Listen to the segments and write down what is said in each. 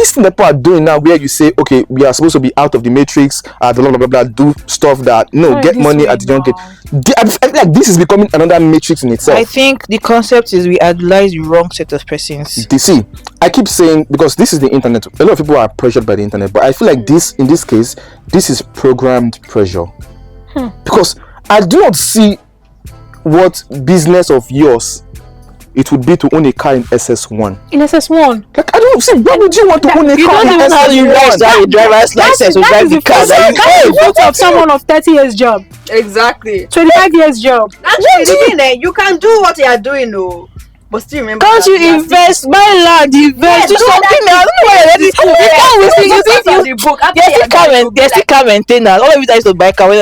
this thing that people are doing now, where you say, okay, we are supposed to be out of the matrix, blah blah blah blah, do stuff that get money at the young age. I feel like this is becoming another matrix in itself. I think the concept is we idolize the wrong set of persons. See, I keep saying, because this is the internet, a lot of people are pressured by the internet, but I feel like this, in this case, this is programmed pressure. Because I do not see what business of yours it would be to own a car in SS1. In SS1? Like, I don't see, why would you want to own a car in SS1? You don't even have a driver's license to drive the car. That's the fruit of someone of 30 years job. Exactly. 25 years job. That's the thing, you can do what you are doing, no. But still remember. Can't you invest? Buy land, invest, do something else. You still car maintenance. All of you guys to buy car.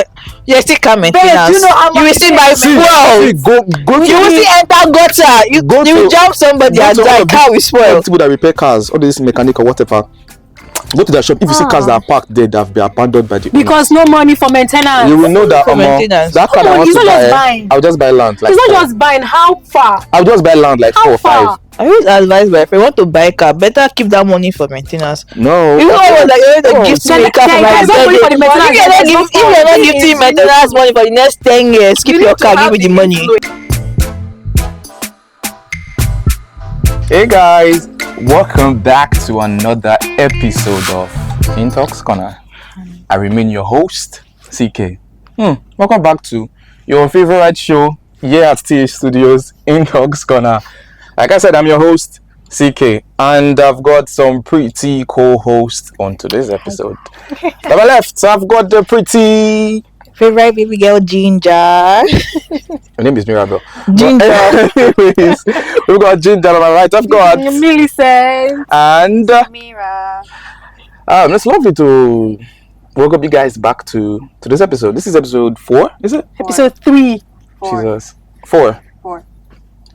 You still car maintenance. You will still buy fuel. You will still enter gutter. You will jump somebody and die. Car will spoil. People that repair cars, all this mechanic or whatever. Go to the shop. If you see cars that are parked there, that have been abandoned by the because no money for maintenance. You will know that that car I want to buy, I'll just buy land. Like it's not just buying. How far? I'll just buy land like 4 or 5. I always advise my friend, want to buy a car, better keep that money for maintenance. No. You know what? Like you to give me a car for my birthday. If you're not giving maintenance money for the next 10 years, keep your car, give me the money. Hey guys, welcome back to another episode of Intalks Corner. I remain your host, CK. Welcome back to your favorite show here at TH Studios, Intalks Corner. Like I said, I'm your host, CK, and I've got some pretty co-hosts on today's episode. To my left, so I've got the pretty favorite baby girl, Ginger. Her name is Mirabel. Ginger. Anyways, we've got Ginger on my right. I've got Millicent and Mira. It's lovely to welcome you guys back to this episode. This is episode 4, is it? Episode 3. Jesus. 4.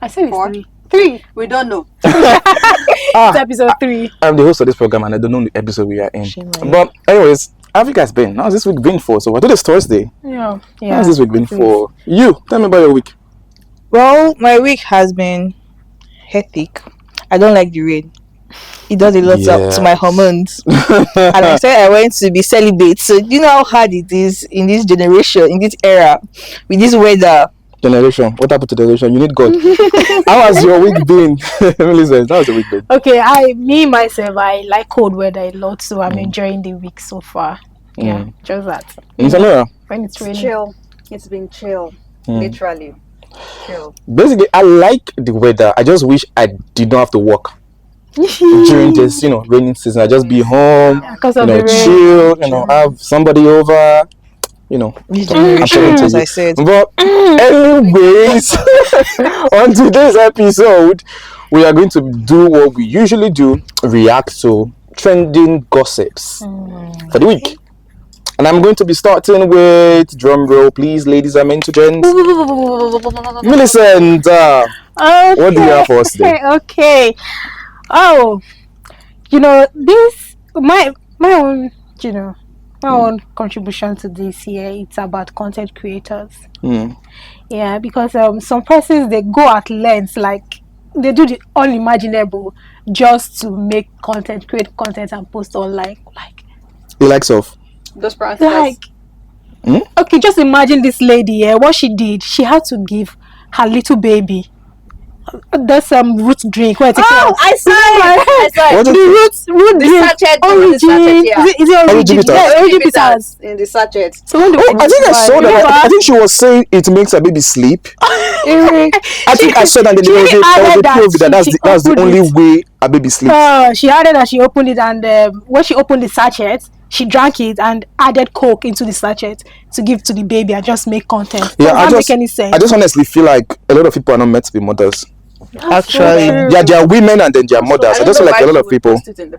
I said it's 3. We don't know. It's episode 3. I'm the host of this program and I don't know the episode we are in. But anyways, how have you guys been? How's this week been for? So today is Thursday. Yeah. How's this week been for you? Tell me about your week. Well, my week has been hectic. I don't like the rain. It does a lot to my hormones. And I said I went to be celibate. So you know how hard it is in this generation, in this era, with this weather. Generation. What happened to generation? You need God. How has your week been? Listen, how has your week been? Okay, myself, I like cold weather a lot, so I'm enjoying the week so far. Yeah, just that. In Samira? When it's raining. Chill. It's been chill. Literally. Chill. Basically, I like the weather. I just wish I did not have to work during this, raining season. I just be home, chill, have somebody over. As I said. But anyways, on today's episode, we are going to do what we usually do, react to trending gossips for the week. And I'm going to be starting with drum roll, please, ladies and gents. Millicent, what do you have for us today? Okay. Oh, this my own, my own contribution to this year, it's about content creators. Yeah, because some persons, they go at lengths, like they do the unimaginable just to make content, create content and post online. Like the likes of those persons. Okay, just imagine this lady, what she did. She had to give her little baby there's some root drink. I saw it. The root drink. Sachet. Origin. Is it origin? Yes, origin bitters. In the sachet. So when I think I saw that. I think she was saying it makes her baby sleep. I think I saw that there was a POV that's the only way a baby sleeps. She added that she opened it, and when she opened the sachet, she drank it and added Coke into the sachet to give to the baby and just make content. Yeah, Does that make any sense? I just honestly feel like a lot of people are not meant to be mothers. Actually, yeah, they are women and then they are mothers. I just feel like a lot of people. In the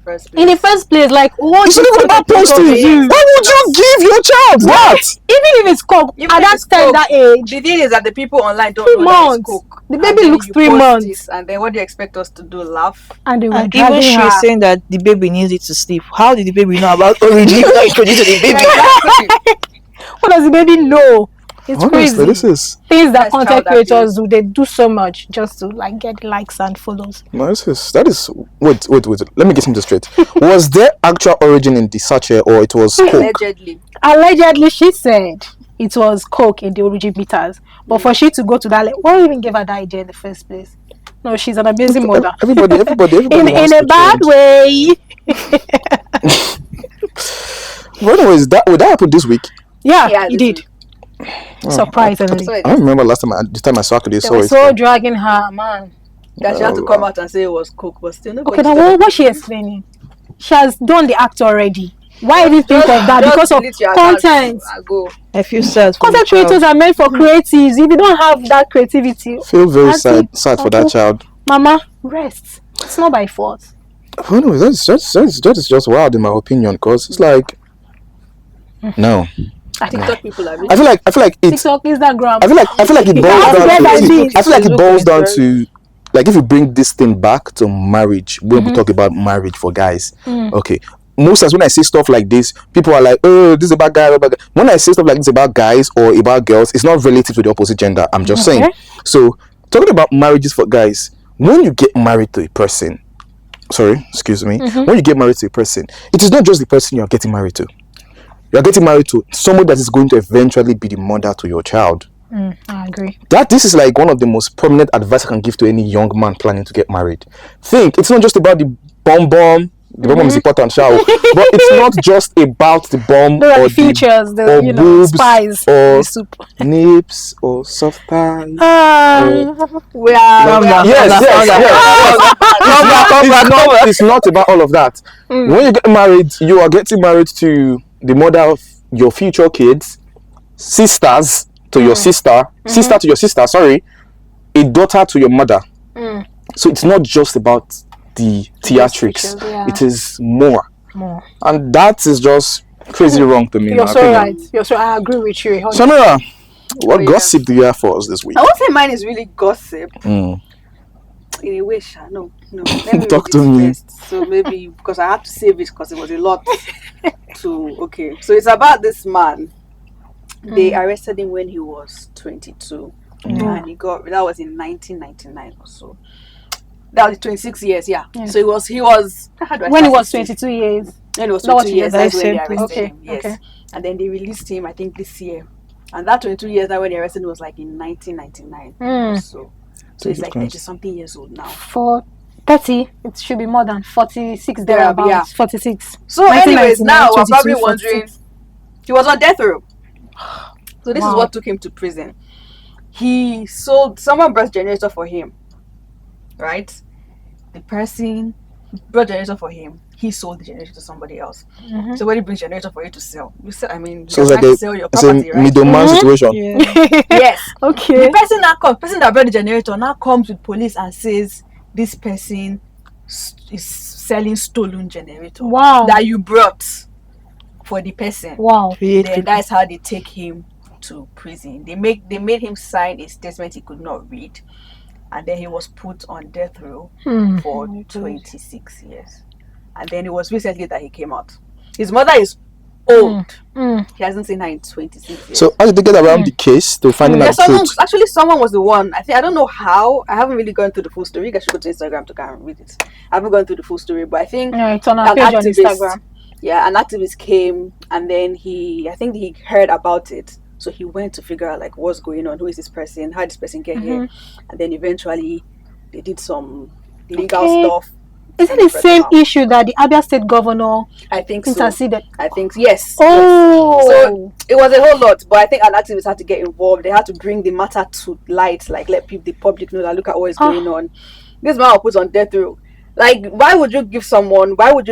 first place, like what? It's not even about posting. Why would you give your child that? Even if it's Coke, at that time, that age. The thing is that the people online don't 3 know that months. it's Coke. The baby looks 3 months. And then what do you expect us to do? Laugh? And they were even dragging she her. was saying that the baby needs it to sleep. How did the baby know about origin? Not introduced to the baby. What does the baby know? It's Honestly, crazy. this is Things that That's content child creators do, they do so much just to like get likes and follows. no, that is. Wait. Let me get something straight. Was there actual origin in the sachet, or it was coke? Allegedly. Allegedly, she said it was coke in the origin meters, but for she to go to that, what even gave her that idea in the first place? No, she's an amazing mother. Everybody in wants a to bad trend. way. But anyways, would that happen this week? Yeah, Yeah, he this did. Surprisingly, So I don't remember the time I saw it. they So were it's so dragging her, man. that she had to come out and say it was coke, but still nobody. Okay, now what she explaining? She has done the act already. Why even think of that? Because of delete your content. account. I go. I feel sad. For Content the child. creators are meant for creatives. If you don't have that creativity, feel very Auntie, sad for that Uncle, child. Mama, rest. It's not by fault. But anyways, that is just wild in my opinion, because it's like no. I think TikTok people are really. I feel like it's. TikTok, Instagram. I feel like it You boils have to down get like to. this. I feel like it Facebook boils down influencer. to, like, if you bring this thing back to marriage, when we talk about marriage for guys, okay. Most times when I say stuff like this, people are like, "Oh, this is about guys." When I say stuff like this about guys or about girls, it's not relative to the opposite gender. I'm just saying. So, talking about marriages for guys, when you get married to a person, when you get married to a person, it is not just the person you're getting married to. You're getting married to someone that is going to eventually be the mother to your child. I agree. This is like one of the most prominent advice I can give to any young man planning to get married. Think, it's not just about the bomb. The bomb is important, but it's not just about the bomb Those are or the features, or the boobs spies, or the soup. nips or soft thighs. We are. It's not about all of that. When you get married, you are getting married to the mother of your future kids, sisters to your sister to your sister, a daughter to your mother. So it's not just about the theatrics. It is more. And that is just crazy wrong to me. You're so right. I agree with you. Samira, what gossip do you have for us this week? I won't say mine is really gossip. In a way, no. Let me Talk read to it me. first. So maybe because I had to save it because it was a lot okay. So it's about this man. They arrested him when he was 22. And that was in 1999 or so. That was 26 years, yeah. So he was when he was 22 years. When he was 22 years, that's when they arrested Okay. him. Yes. Okay. And then they released him, I think, this year. And that 22 years that when they arrested him was like in 1999. So it's like 30-something years old now. For 30, it should be more than 46 thereabouts. Yeah. 46. So anyways, now we're 22, probably wondering, 46. he was on death row. So this is what took him to prison. He sold, someone brought generator for him, right? The person brought generator for him. He sold the generator to somebody else. So when he brings generator for you to sell, you sell. I mean, So you're it's like trying to sell your property, right? middleman situation. Yes. Okay. The person that brought the generator now comes with police and says this person is selling stolen generator. Wow. That you brought for the person. Wow. Then that's how they take him to prison. They made him sign a statement he could not read, and then he was put on death row for 26 years. And then it was recently that he came out. His mother is old. He hasn't seen her in 26 years. So how did they get around the case to finding out the truth? Actually, someone was the one. I don't know how. I haven't really gone through the full story. You guys should go to Instagram to kind of read it. I haven't gone through the full story, but I think it's on our page on Instagram. Yeah, an activist came, and then I think he heard about it. So he went to figure out like what's going on, who is this person, how did this person get here, and then eventually they did some legal stuff. Is it the same issue that the Abia State governor I think interceded? I think yes. Oh, yes. So it was a whole lot, but I think an activist had to get involved. They had to bring the matter to light, like let the public know that look at what is going on. This man was put on death row. Like, why would you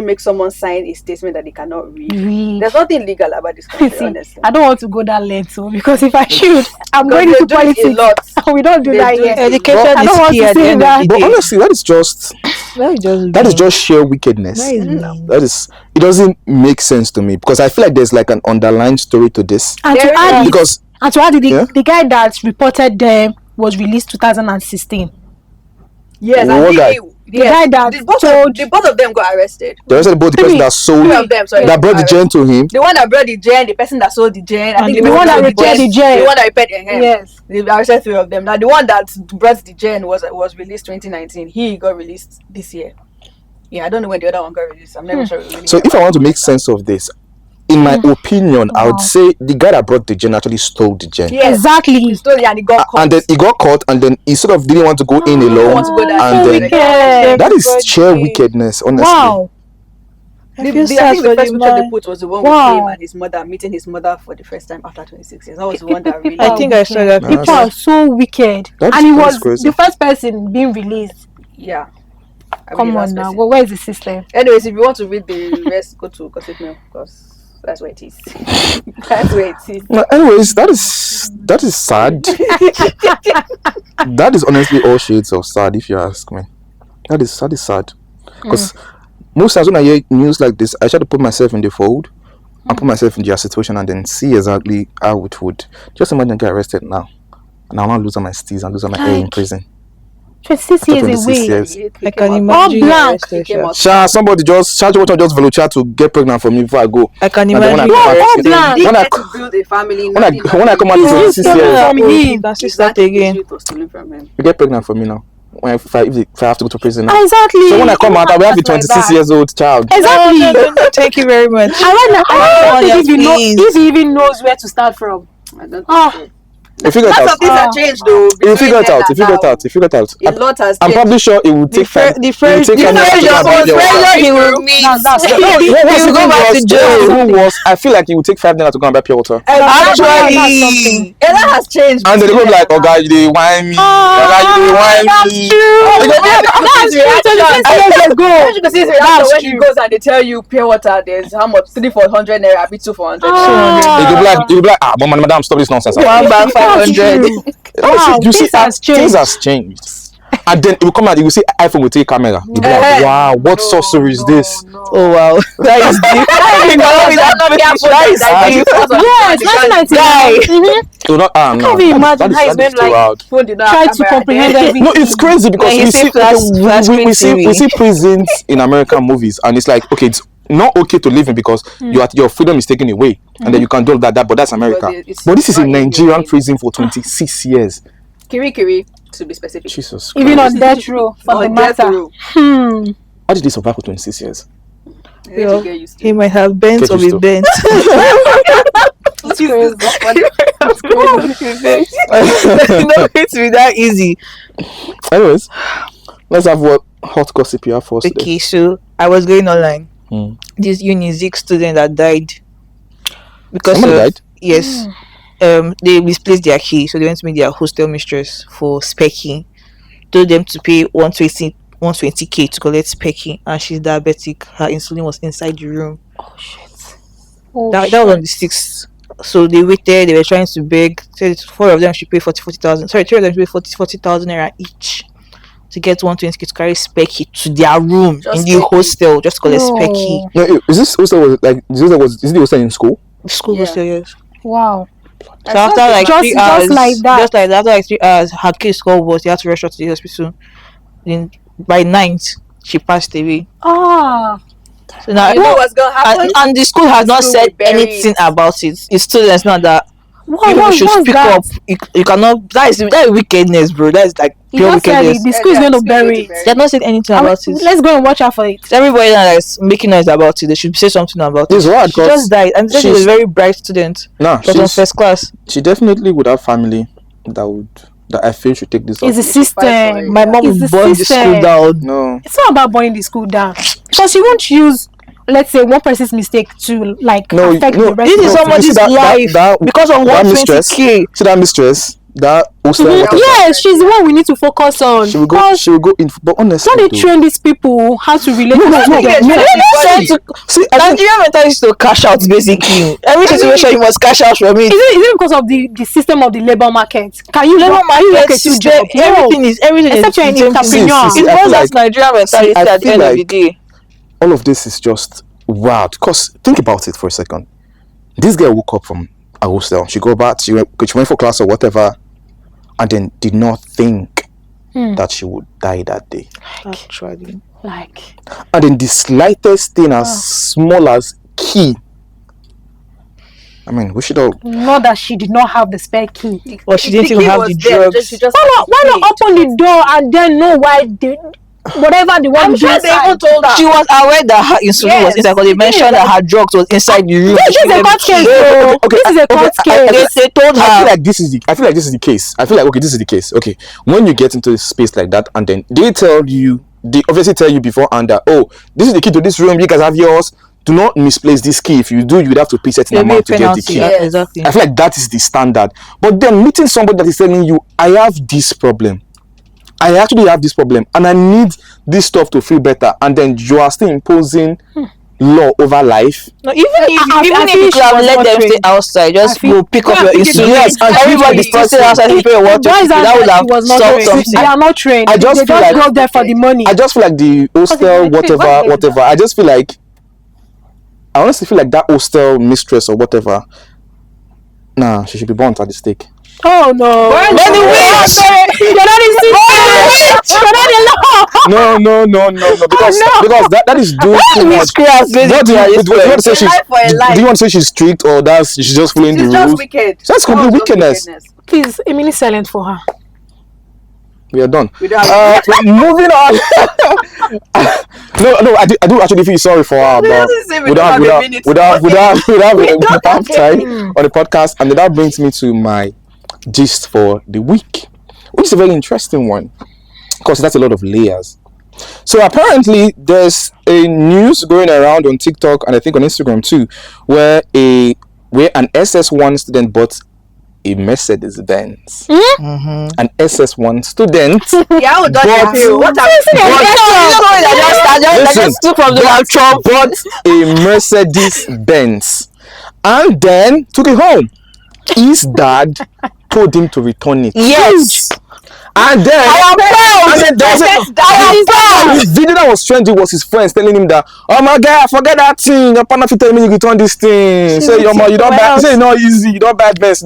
make someone sign a statement that they cannot read? There's nothing legal about this country, honestly. I don't want to go that length, because if I should, I'm going into politics. A lot. We don't do that yet. Education I don't want is key to at the say end that. of the But day. honestly, that is just sheer wickedness. It doesn't make sense to me, because I feel like there's like an underlying story to this. And to add the the guy that reported them was released 2016. Yes, The guy that the both of them got arrested. The rest of both the person that sold, Three of them, sorry, that brought the gen to him. The one that brought the gen, the person that sold the gen, I think And the one that repaired the gen. the one that repaired him. Yes. They arrested 3 of them. Now the one that brought the gen was released 2019. He got released this year. Yeah, I don't know when the other one got released. I'm never sure. Really So if I want to make sense of this, in my opinion, I would say the guy that brought the gen actually stole the gen. Yes, Exactly. he stole it and he got caught. And then he got caught, and then he sort of didn't want to go in alone. want to go that And so then wicked. that is sheer wickedness, honestly. Wow. I think the first picture they put was the one with Wow. him and his mother meeting his mother for the first time after 26 years. That was the one that really. I think I saw that. Nah, People are so wicked. That's- And he that's was crazy. the first person being released. Yeah. I Come really on last now. person. Well, where is the system? Anyways, if you want to read the rest, go to Gossip Mail because that's where it is. That's where it is. No, anyways, that is sad. That is honestly all shades of sad, if you ask me. That is sad. Because most times when I hear news like this, I try to put myself in the fold and put myself in their situation and then see exactly how it would. Just imagine get arrested now. And I'll not lose all my steez and lose all my hair in prison. 26 After years 26 away. years. I can All imagine. your blank. arrested, He came out. Sha, somebody just volunteer to get pregnant for me before I go. I can And then when I imagine. come your back- arrested. blank. He When I had co- to build a family. when I come out He's to used 26 to years, from him. You can still start again. It was stolen from him. you get pregnant for me now. If I have to go to prison now. Exactly. So when I come out, I will have a Like 26 that. years old child. Exactly. No, thank you very much. I don't Yes, think please. if he even knows where to start from. I don't Ah. think so. You figure it Lots out. of things have changed though. You figure it between out. then You figure it and out. You figure it out. now. A lot has I'm changed. probably sure it will take time. The first take time to go back to jail. he will meet. That's No, what He was will even go back to worse? jail. What even worse? I feel like it will take 5 minutes to go and buy pure water. Actually, A lot has changed. And then they go be like, "Oh God, you dey whine me. Oh God, you dey whine me." That's true. 26 years ago. You can see his reaction when he goes and they tell you pure water. There's how much 3 for 100 naira, be 2 for 100. You go be like, but madam, stop this nonsense. one bag 500. Wow, You see, things has changed. things has changed. And then it will come out, you will see iPhone with 3 camera. You'll be like, wow, what sorcery is this? Oh wow, that is deep. Yes, 1999. It will not, no, Can't even that imagine is- how he's that is been too like wild. Phone did not try have to camera comprehend then. everything. No, it's crazy because Yeah, you we see see, flash screen we TV. see prisons in American movies, and it's like, okay, it's not okay to live in because your freedom is taken away, and then you can do that, but that's America. it's But this is a not in Nigerian the- prison for 26 years. Kiri, to be specific. Jesus Even Christ. on death row for the On death matter. row. How did they survive for 26 years? You need to get used to He it. might have bent Get or used be to. bent. No, it's be that easy. Anyways, let's have what hot gossip you have for us today. Okay, so I was going online. Hmm. This Unizik student that died because Somebody of, died? yes. They misplaced their key, so they went to meet their hostel mistress for specking. Told them to pay 120k to collect specking, and she's diabetic. Her insulin was inside the room. Oh, That was on the 6th. So they waited, they were trying to beg. Said 4 of them should pay 40,000. Sorry, 3 of them should pay 40,000 naira each to get 120k to carry specky to their room Just in the spec key. hostel just to collect specky. No, is this also was like is it the hostel in school? School Yeah. hostel, yes. wow. So after like Just- 3 just hours, like that. just like that, after like 3 hours, her case got worse. They had to rush her to the hospital. Then by 9th, she passed away. Ah. So now, You know what's gonna happen? and the school has The not school said will bury anything it. about it. It's students now that What people should was speak that? up. You cannot. That is wickedness, bro. That is like You pure just said it, wickedness. the school is going to school bury going to it. bury They have not said anything about it. Let's go and watch out for it. So everybody now that is making noise about it, they should say something about It's it. wild She 'cause just died, and she was a she's- very bright student. Nah, She was on first class. she definitely would have family that I feel should take this It's up. the system. My mom It's the burned the system. school down. No. It's not about burning the school down because she won't use, let's say, one person's mistake to like No, affect no, the rest. This of is the somebody's life because of that mistress. 120k. See that mistress? That hostel. Mhm. whatever. Yes, she's the one we need to focus on. She will go. Because She will go in. But honestly, don't they though, train these people how to relate No, to no, students? no. See, I think Nigerian mentality is to cash out basically. Every situation you must cash out from it. Is it because of the system of the labor market? Can you Labor market work a two system, job? No. everything Except is you're an the same thing. entrepreneur. See, It I was feel that like- Nigerian mentality I at the feel end of the like- day. all of this is just wild. Cause think about it for a second. This girl woke up from a hostel. She went for class or whatever, and then did not think that she would die that day. Actually. Like, And then the slightest thing as small as key. I mean, we should all. not that she did not have the spare key. Or she didn't even have the drugs. Why not open the door and then know why whatever the one I'm sure they even told her. She was aware that her insulin was inside, because they mentioned that her drugs was inside the room. This is a court case, though. This is a court case. They told I feel her. like this is the case. I feel like, okay, this is the case. Okay, when you get into a space like that, and then they obviously tell you beforehand that, oh, this is the key to this room, you guys have yours. Do not misplace this key. If you do, you would have to pay certain They amount made to get the penalty. key. Yeah, exactly. I feel like that is the standard. But then meeting somebody that is telling you, I have this problem. I actually have this problem and I need this stuff to feel better, and then you are still imposing law over life. No, even if you could have let them stay outside, just go pick up your insulin. Yes, and everybody standing outside, he pay water. That would have solved something. They are not trained. I just they feel just like- go there for the money. I just feel like the hostel, whatever. I just feel like, I honestly feel like that hostel mistress or whatever, nah, she should be burnt at the stake. Oh no! Burn the witch! You're not in You're not in law. No, because that is doing too much. Witchcraft, What do you want to say? Life for a life. Do you want to say she's strict, or she's just following the It's just rules? wicked. That's complete That was just wickedness. Please, Emily, silent for her. We are done. We don't have- Moving on. No, I do actually feel sorry for her, but doesn't say we we don't have a don't minute. have time on the podcast, and then that brings me to my gist for the week, which is a very interesting one because that's a lot of layers. So apparently, there's a news going around on TikTok and I think on Instagram too, where an SS1 student bought a Mercedes Benz. An SS1 student. Yeah, I would But- not feel. What are I just took from the Trump. bought a Mercedes Benz and then took it home. His dad told him to return it. Yes. And then the video that was trending was his friends telling him that, oh my God, forget that thing. Your partner telling me you return this thing. Say you don't buy. Say it's not easy. You don't buy Benz.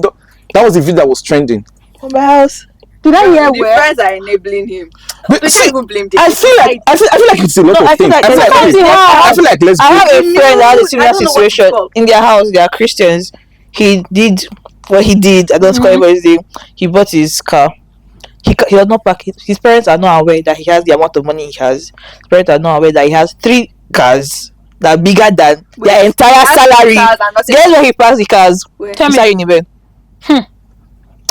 That was the video that was trending. My house. Did I hear the where? friends are enabling him? But We see, can't even blame them. I feel like it's a lot of I feel things. like I feel like there's I feel like let's I have go. a friend that had a I similar don't know what situation it's called. in their house. They are Christians. He did what he did. I don't call it his name. He bought his car. He does not pack it. His parents are not aware that he has the amount of money he has. His parents are not aware that he has 3 cars that are bigger than their entire salary. Guess where he parks the cars? Tell me. Inside Uniben.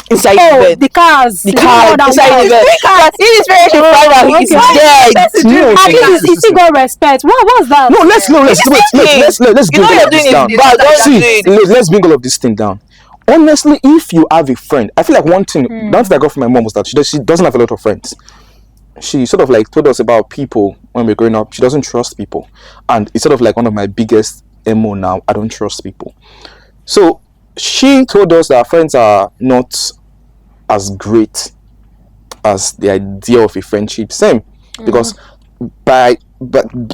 Inside Oh, Uniben. the cars. The car inside Uniben. But if his parents should find out he's dead. No, At least he still got respect. What's that? No, let's You bring know all you're of this doing down. it bad, don't See, do it. let's bring all of this thing down. Honestly, if you have a friend, I feel like one thing that I got from my mom was that she doesn't have a lot of friends. She sort of like told us about people when we were growing up. She doesn't trust people, and it's sort of like one of my biggest MO now. I don't trust people. So she told us that our friends are not as great as the idea of a friendship. Same, because but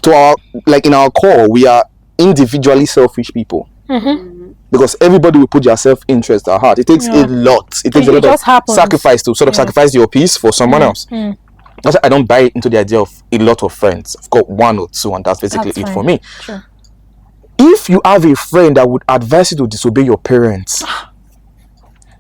to our, like, in our core, we are individually selfish people. Because everybody will put their self-interest at heart. It takes a lot. It takes a lot just of happens. sacrifice to sort of sacrifice your peace for someone else. That's why I don't buy into the idea of a lot of friends. I've got 1 or 2, and that's basically That's it fine. for me. Sure. If you have a friend that would advise you to disobey your parents,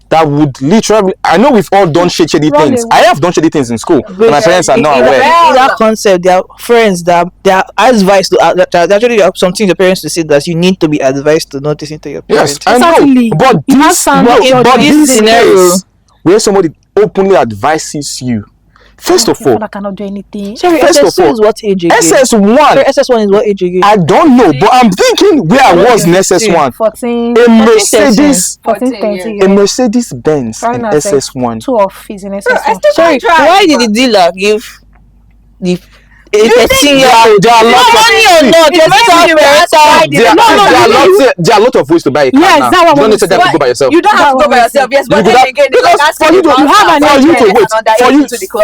that would literally, I know we've all done shady Run things. away. I have done shady things in school, and my parents are not in aware. that concept, there are friends that they are advised to actually there are some things the parents to say that you need to be advised to not listen to your parents. Yes, I know. Certainly. But You have this, sound but, your but this this scenario case where somebody openly advises you, first of all, I cannot do anything. Sorry, First of SS2 all, is what age again? SS1, Sorry, SS1 is what age again? I don't know, but I'm thinking where I was in SS1. 14, A Mercedes, 14, 14, 30. a Mercedes Benz Sorry, in not SS1. 2 of his in SS1. Sorry, why did the dealer give the 13-year-old There are lots of money or not? Just parental. there are a lot of ways to buy a car Yes, now. that one You don't was- necessarily have to go by yourself. You don't have to go by yourself, yes, but You could then have- again, because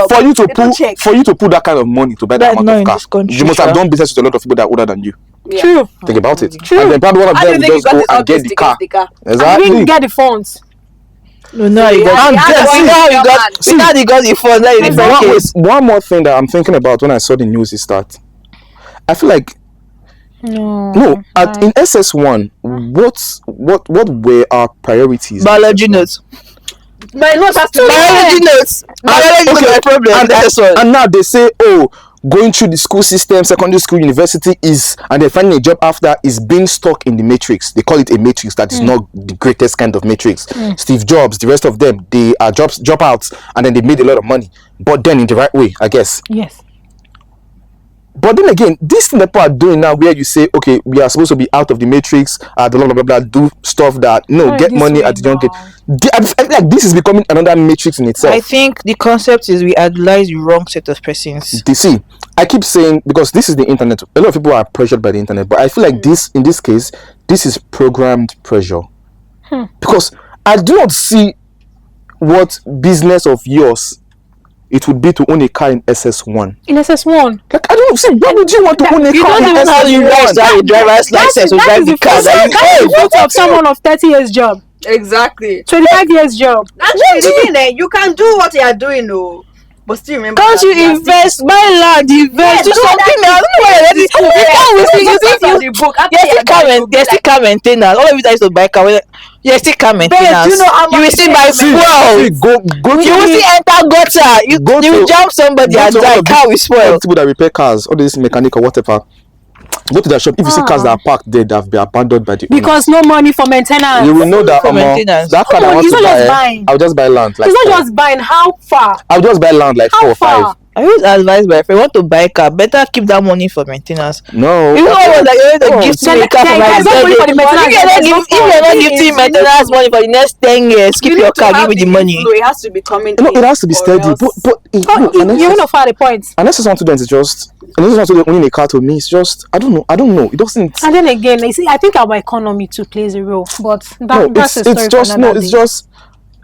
for you to for you to put that kind of money to buy that That's amount not of in car, this country, you must have sha. done business with a lot of people that are older than you. True. Think about it. True. And then probably one of How do them you will think you just got go this and up get this the sticker car. sticker? I Exactly. didn't get the phones. No, no, you got. And We know how you got. see, We know how you got the phone. That is different case. one more thing that I'm thinking about when I saw the news is that I feel like no, in SS1, what were our priorities? Biology notes. My notes has to Biology notes. Biology notes are a problem. And now they say, oh, going through the school system, secondary school, university is, and then finding a job after is being stuck in the matrix. They call it a matrix that is not the greatest kind of matrix. Steve Jobs, the rest of them, they are dropouts, and then they made a lot of money, but then in the right way, I guess. Yes. But then again, this thing that people are doing now, where you say, okay, we are supposed to be out of the matrix, blah blah blah blah, do stuff that get money at the young age. I feel like this is becoming another matrix in itself. I think the concept is we idolize the wrong set of persons. You see, I keep saying, because this is the internet, a lot of people are pressured by the internet, but I feel like this, in this case, this is programmed pressure. Because I do not see what business of yours it would be to own a car in SS1. In SS1. Like, I don't know. See, why would you want to own a car in SS1? You don't even know how you guys have a driver's license to drive the car that you That is of someone of 30 years job. Exactly. 25 years job. And you can do what you are doing, no. But still remember. Can't you invest, buy land, invest, do something else? You still car maintenance. All of you guys to buy car. You still car maintenance. You know how much you will still buy fuel. Go You will still enter gutter. You will jump somebody and die. Car will spoil. People that repair cars, all this mechanic or whatever. Go to their shop. If you see cars that are parked there, that have been abandoned by the because no money for maintenance. You will know that that car I want to buy, I'll just buy land. Like it's not just buying. How far? I'll just buy land like 4 or 5. I always advise my friend, want to buy a car, better keep that money for maintenance. No. You know what? Like you want to gift me a car for my birthday. If you're not giving maintenance money for the next 10 years, keep your car, give me the money. No, it has to be coming. No, it has to be steady. But you're not far the point. Unless it's students, it's just. Unless it's owning a car to me, it's just. I don't know. It doesn't. And then again, I think our economy too plays a role. But that's a story for another day.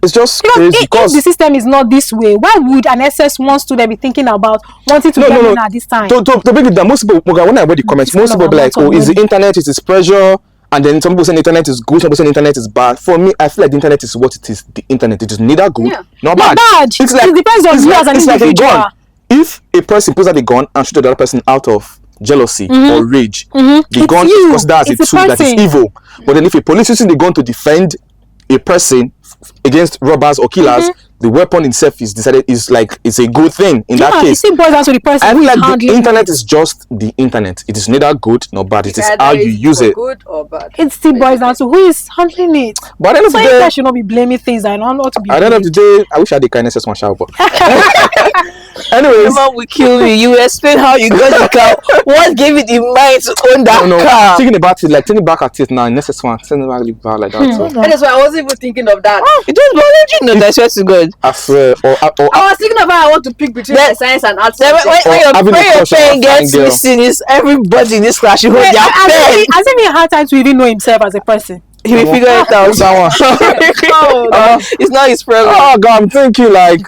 It's just because crazy. If the system is not this way, why would an SS1 student be thinking about wanting to get in at this time? To break it down, most people, when I read the comments, most people be like, oh, is the internet, it is pressure. And then some people say the internet is good, some people say the internet is bad. For me, I feel like the internet is what it is. The internet, it is neither good nor bad. It's like, it depends on you as an individual. Like a gun. If a person pulls out a gun and shoots the other person out of jealousy or rage, the gun is considered as a tool that is evil. But then if a police using the gun to defend a person against robbers or killers, the weapon itself is decided is like it's a good thing in that case. It still boils down to the person. I feel like the internet is just the internet. It is neither good nor bad. It is how you use it. Good or bad. It still boils down to who is handling it. But at the end of the day, I should not be blaming things that are not to be. At the end of the day, I wish I had the kindness as my shower. Anyways, mom will kill me. You explain how you got the car. What gave you the mind to own that car? Thinking about it, like thinking back at it now, next one, sending back like that. So. That is why I wasn't even thinking of that. It was biology. No, I swear to God. I swear. I was thinking about I want to pick between science and arts. When your pen gets missing, is everybody in this class should hold their pen. Has he had time to even know himself as a person? He will figure it out. It's not his problem. Oh God, I'm thinking like.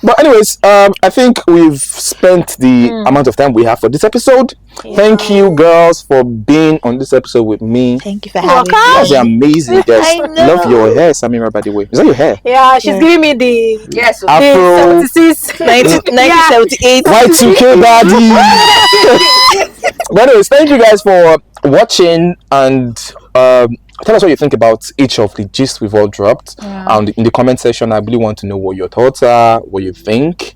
But anyways, I think we've spent the amount of time we have for this episode. Thank you, girls, for being on this episode with me. Thank you for having me. That's amazing, guys. Love your hair, Samira. By the way, is that your hair? Yeah, she's giving me the Afro 76, 1978 Y2K daddy. But anyways, thank you guys for watching and tell us what you think about each of the gists we've all dropped. And in the comment section, I really want to know what your thoughts are, what you think.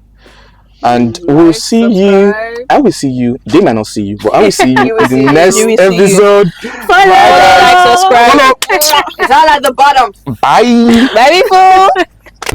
And we'll see you. I will see you. They might not see you, but I will see you in the next episode. Follow, like, subscribe. It's all at the bottom. Bye. Bye, people.